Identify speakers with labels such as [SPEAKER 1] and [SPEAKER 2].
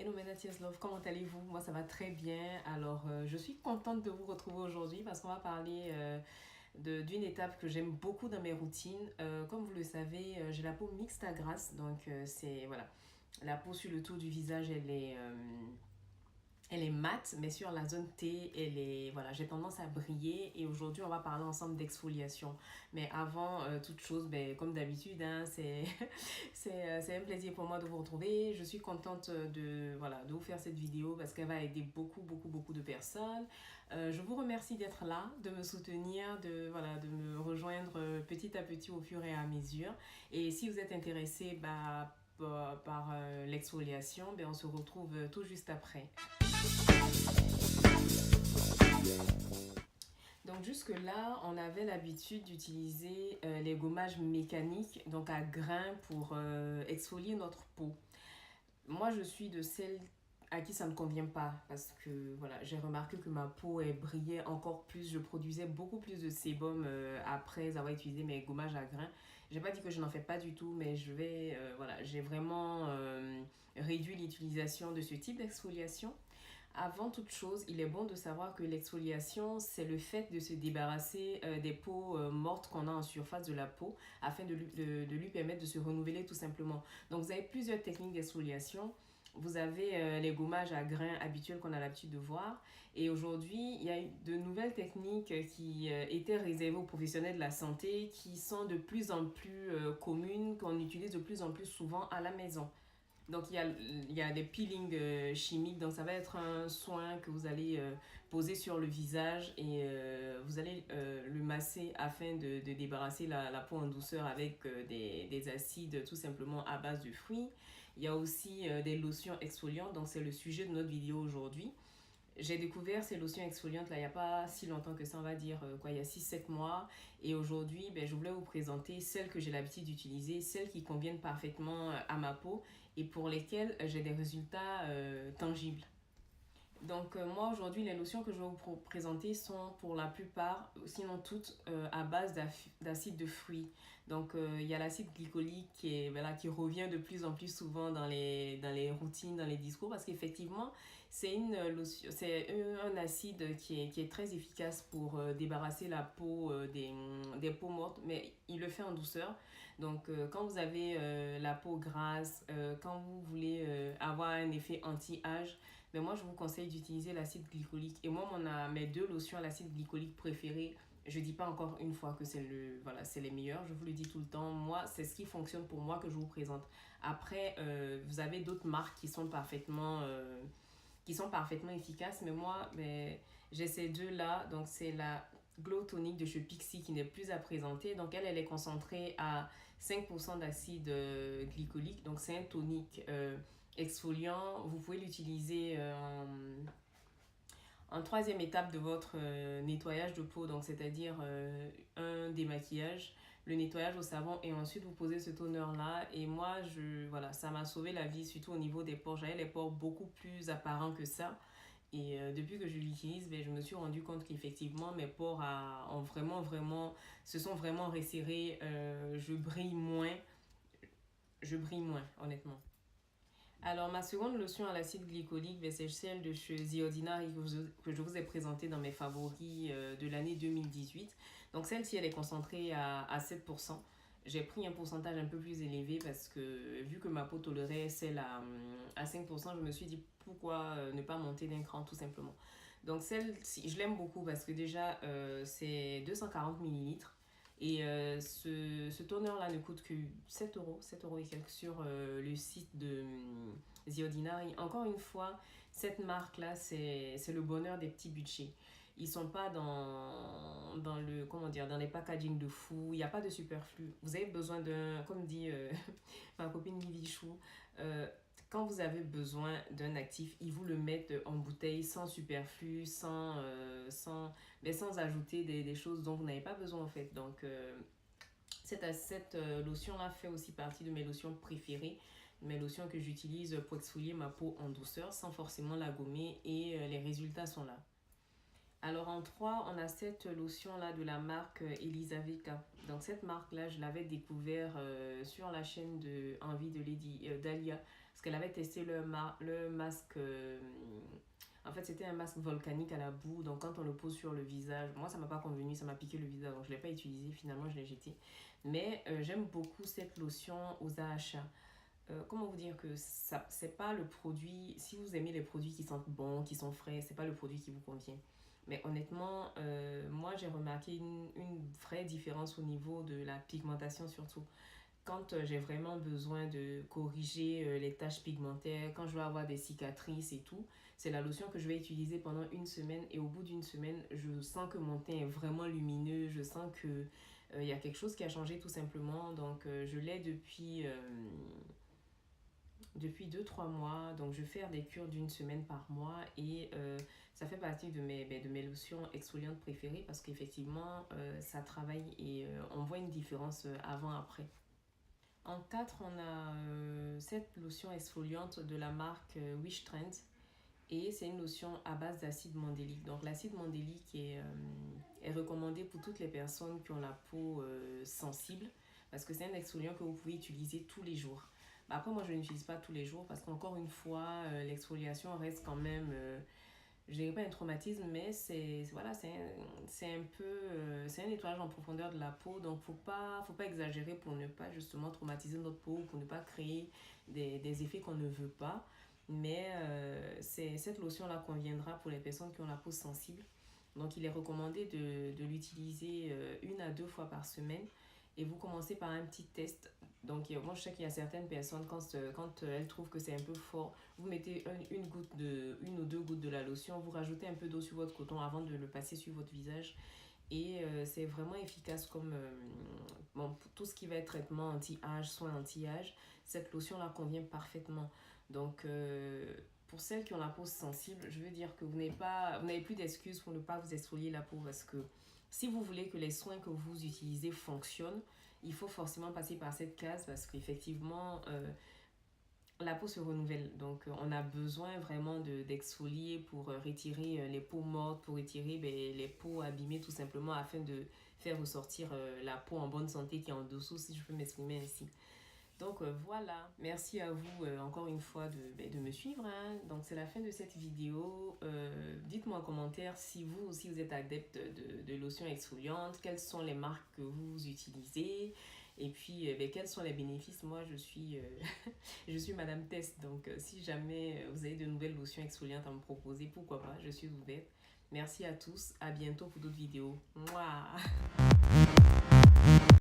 [SPEAKER 1] Hello Menatias Love, comment allez-vous? Moi ça va très bien. Alors je suis contente de vous retrouver aujourd'hui parce qu'on va parler d'une étape que j'aime beaucoup dans mes routines. Comme vous le savez, j'ai la peau mixte à grasse, donc c'est voilà, la peau sur le tour du visage elle est mate, mais sur la zone T, elle est, voilà, j'ai tendance à briller. Et aujourd'hui, on va parler ensemble d'exfoliation. Mais avant toute chose, ben, comme d'habitude, hein, c'est un plaisir pour moi de vous retrouver. Je suis contente voilà, de vous faire cette vidéo parce qu'elle va aider beaucoup de personnes. Je vous remercie d'être là, de me soutenir, voilà, de me rejoindre petit à petit au fur et à mesure. Et si vous êtes intéressé par l'exfoliation, ben, on se retrouve tout juste après. Donc jusque-là, on avait l'habitude d'utiliser les gommages mécaniques, donc à grains pour exfolier notre peau. Moi, je suis de celles à qui ça ne convient pas parce que voilà, j'ai remarqué que ma peau elle brillait encore plus, je produisais beaucoup plus de sébum après avoir utilisé mes gommages à grains. J'ai pas dit que je n'en fais pas du tout, mais voilà, j'ai vraiment réduit l'utilisation de ce type d'exfoliation. Avant toute chose, il est bon de savoir que l'exfoliation, c'est le fait de se débarrasser des peaux mortes qu'on a en surface de la peau afin de lui permettre de se renouveler tout simplement. Donc, vous avez plusieurs techniques d'exfoliation. Vous avez les gommages à grains habituels qu'on a l'habitude de voir. Et aujourd'hui, il y a de nouvelles techniques qui étaient réservées aux professionnels de la santé qui sont de plus en plus communes, qu'on utilise de plus en plus souvent à la maison. Donc, il y a des peelings chimiques. Donc, ça va être un soin que vous allez poser sur le visage et vous allez le masser afin de débarrasser la peau en douceur avec des acides tout simplement à base de fruits. Il y a aussi des lotions exfoliantes. Donc, c'est le sujet de notre vidéo aujourd'hui. J'ai découvert ces lotions exfoliantes là, il n'y a pas si longtemps que ça, on va dire il y a 6 7 mois. Et aujourd'hui, ben, je voulais vous présenter celles que j'ai l'habitude d'utiliser, celles qui conviennent parfaitement à ma peau et pour lesquelles j'ai des résultats tangibles. Donc moi aujourd'hui les lotions que je vais vous présenter sont pour la plupart, sinon toutes, à base d'acide de fruits. Donc il y a l'acide glycolique voilà, qui revient de plus en plus souvent dans les routines, dans les discours parce qu'effectivement c'est un acide qui est très efficace pour débarrasser la peau des peaux mortes, mais il le fait en douceur. Donc quand vous avez la peau grasse, quand vous voulez avoir un effet anti-âge, mais moi, je vous conseille d'utiliser l'acide glycolique. Et moi, mes deux lotions à l'acide glycolique préférées, je ne dis pas encore une fois que voilà, c'est les meilleurs. Je vous le dis tout le temps. Moi, c'est ce qui fonctionne pour moi que je vous présente. Après, vous avez d'autres marques qui sont parfaitement efficaces. Mais moi, ben, j'ai ces deux-là. Donc, c'est la Glow Tonic de chez Pixi qui n'est plus à présenter. Donc, elle est concentrée à 5% d'acide glycolique. Donc, c'est un tonique exfoliant. Vous pouvez l'utiliser en troisième étape de votre nettoyage de peau, donc c'est-à-dire un démaquillage, le nettoyage au savon et ensuite vous posez ce toner là. Et moi, voilà, ça m'a sauvé la vie, surtout au niveau des pores. J'avais les pores beaucoup plus apparents que ça. Et depuis que je l'utilise, ben, je me suis rendu compte qu'effectivement mes pores ont se sont vraiment resserrés. Je brille moins, honnêtement. Alors, ma seconde lotion à l'acide glycolique, ben, c'est celle de chez The Ordinary que je vous ai présentée dans mes favoris de l'année 2018. Donc, celle-ci, elle est concentrée à 7%. J'ai pris un pourcentage un peu plus élevé parce que vu que ma peau tolérait celle à 5%, je me suis dit pourquoi ne pas monter d'un cran tout simplement. Donc, celle-ci, je l'aime beaucoup parce que déjà, c'est 240 millilitres. Et ce toner-là ne coûte que 7 euros, 7 euros et quelques sur le site de The Ordinary. Encore une fois, cette marque-là, c'est le bonheur des petits budgets. Ils sont pas comment dire, dans les packaging de fou. Il n'y a pas de superflu. Vous avez besoin comme dit ma copine Lily Chou, quand vous avez besoin d'un actif, ils vous le mettent en bouteille sans superflu, sans ajouter des choses dont vous n'avez pas besoin en fait. Donc, cette lotion-là fait aussi partie de mes lotions préférées, mes lotions que j'utilise pour exfolier ma peau en douceur sans forcément la gommer et les résultats sont là. Alors en 3, on a cette lotion-là de la marque Elisaveta. Donc cette marque-là, je l'avais découvert sur la chaîne de Envie de Lady Dahlia. Parce parce qu'elle avait testé le masque. En fait, c'était un masque volcanique à la boue. Donc, quand on le pose sur le visage, moi, ça m'a pas convenu, ça m'a piqué le visage. Donc, je l'ai pas utilisé. Finalement, je l'ai jeté. Mais j'aime beaucoup cette lotion aux AHA. Comment vous dire que ça, c'est pas le produit. Si vous aimez les produits qui sentent bon, qui sont frais, c'est pas le produit qui vous convient. Mais honnêtement, moi, j'ai remarqué une vraie différence au niveau de la pigmentation, surtout quand j'ai vraiment besoin de corriger les taches pigmentaires, quand je vais avoir des cicatrices et tout, c'est la lotion que je vais utiliser pendant une semaine et au bout d'une semaine, je sens que mon teint est vraiment lumineux, je sens que il y a quelque chose qui a changé tout simplement. Donc je l'ai depuis 2 3 mois. Donc je fais des cures d'une semaine par mois et ça fait partie de mes lotions exfoliantes préférées parce qu'effectivement ça travaille et on voit une différence avant-après. En 4 on a cette lotion exfoliante de la marque Wish Trend et c'est une lotion à base d'acide mandélique. Donc l'acide mandélique est recommandé pour toutes les personnes qui ont la peau sensible parce que c'est un exfoliant que vous pouvez utiliser tous les jours. Après moi je n'utilise pas tous les jours parce qu'encore une fois l'exfoliation reste quand même je dirais pas un traumatisme, mais voilà, c'est un peu c'est un nettoyage en profondeur de la peau, donc faut pas exagérer pour ne pas justement traumatiser notre peau, pour ne pas créer des effets qu'on ne veut pas. Mais cette lotion là conviendra pour les personnes qui ont la peau sensible. Donc il est recommandé de l'utiliser 1 à 2 fois par semaine et vous commencez par un petit test. Donc moi je sais qu'il y a certaines personnes quand elles trouvent que c'est un peu fort, vous mettez une ou deux gouttes de la lotion, vous rajoutez un peu d'eau sur votre coton avant de le passer sur votre visage et c'est vraiment efficace comme bon, pour tout ce qui va être traitement anti-âge, soins anti-âge, cette lotion là convient parfaitement. Donc pour celles qui ont la peau sensible, je veux dire que vous n'avez plus d'excuses pour ne pas vous exfolier la peau parce que si vous voulez que les soins que vous utilisez fonctionnent, il faut forcément passer par cette case parce qu'effectivement, la peau se renouvelle. Donc, on a besoin vraiment d'exfolier pour retirer les peaux mortes, pour retirer les peaux abîmées tout simplement afin de faire ressortir la peau en bonne santé qui est en dessous, si je peux m'exprimer ainsi. Donc voilà, merci à vous encore une fois de me suivre, hein. Donc c'est la fin de cette vidéo. Dites-moi en commentaire si vous aussi vous êtes adepte de lotions exfoliantes, quelles sont les marques que vous utilisez et puis quels sont les bénéfices. Moi je suis Madame Test, donc si jamais vous avez de nouvelles lotions exfoliantes à me proposer, pourquoi pas, je suis ouverte. Merci à tous, à bientôt pour d'autres vidéos. Mouah.